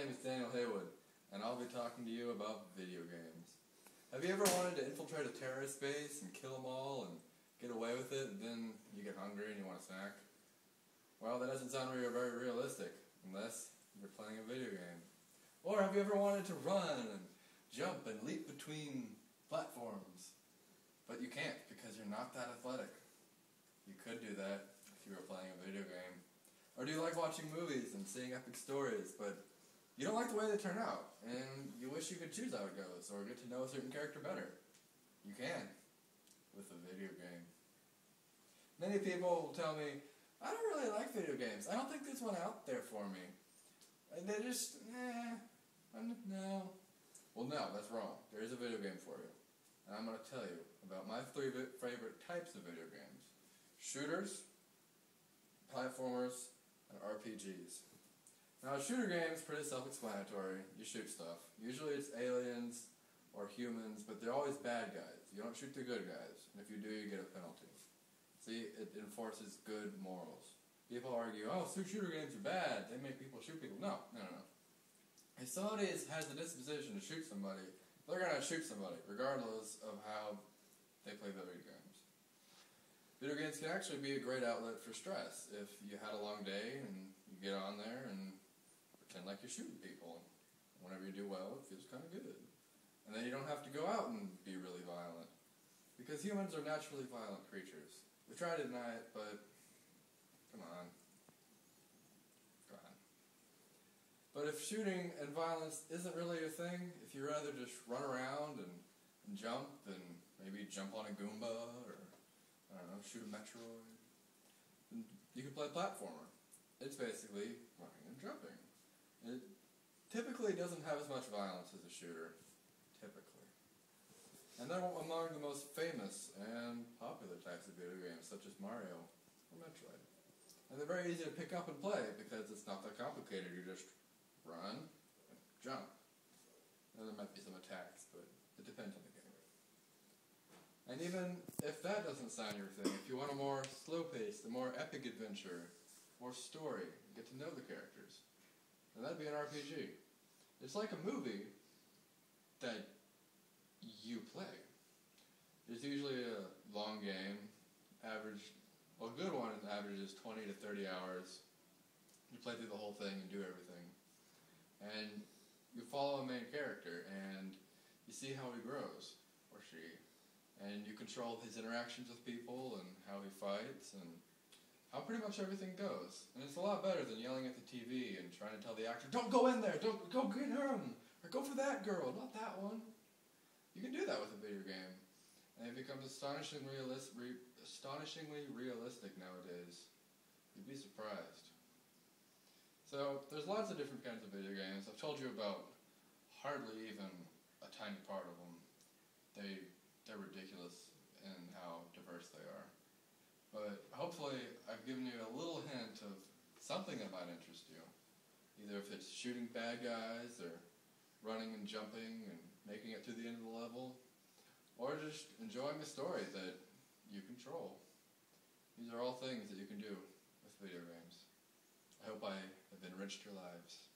name is Haywood, and I'll be talking to you about video games. Have you ever wanted to infiltrate a terrorist base and kill them all and get away with it, and then you get hungry and you want a snack? Well, that doesn't sound very realistic, unless you're playing a video game. Or have you ever wanted to run and jump and leap between platforms, but you can't because you're not that athletic? You could do that if you were playing a video game. Or do you like watching movies and seeing epic stories, but you don't like the way they turn out, and you wish you could choose how it goes, or get to know a certain character better? You can, with a video game. Many people will tell me, I don't really like video games. I don't think there's one out there for me. And they just, no. Well, no, that's wrong. There is a video game for you. And I'm going to tell you about my three favorite types of video games. Shooters, platformers, and RPGs. Now, a shooter game is pretty self-explanatory. You shoot stuff. Usually it's aliens or humans, but they're always bad guys. You don't shoot the good guys, and if you do, you get a penalty. See, it enforces good morals. People argue, oh, shooter games are bad. They make people shoot people. No. If somebody has the disposition to shoot somebody, they're going to shoot somebody, regardless of how they play the video games. Video games can actually be a great outlet for stress. If you had a long day and you get on there and pretend like you're shooting people. Whenever you do well, it feels kind of good. And then you don't have to go out and be really violent. Because humans are naturally violent creatures. We try to deny it, but come on. But if shooting and violence isn't really your thing, if you rather just run around and jump and maybe jump on a Goomba or, I don't know, shoot a Metroid, then you can play platformer. It's basically running and jumping. It typically doesn't have as much violence as a shooter, typically. And they're among the most famous and popular types of video games, such as Mario or Metroid. And they're very easy to pick up and play because it's not that complicated. You just run and jump. Now, there might be some attacks, but it depends on the game. And even if that doesn't sound your thing, if you want a more slow-paced, a more epic adventure, more story, get to know the characters, then that'd be an RPG. It's like a movie that you play. It's usually a long game, a good one averages 20 to 30 hours. You play through the whole thing and do everything. And you follow a main character, and you see how he grows, or she. And you control his interactions with people, and how he fights, and how pretty much everything goes. And it's a lot better than yelling at the TV and trying to tell the actor, don't go in there, don't go get him, or go for that girl, not that one. You can do that with a video game. And it becomes astonishingly realistic nowadays. You'd be surprised. So, there's lots of different kinds of video games. I've told you about hardly even a tiny part of them. They're ridiculous in how diverse they are. But hopefully I've given you a little hint of something that might interest you. Either if it's shooting bad guys, or running and jumping and making it to the end of the level, or just enjoying a story that you control. These are all things that you can do with video games. I hope I have enriched your lives.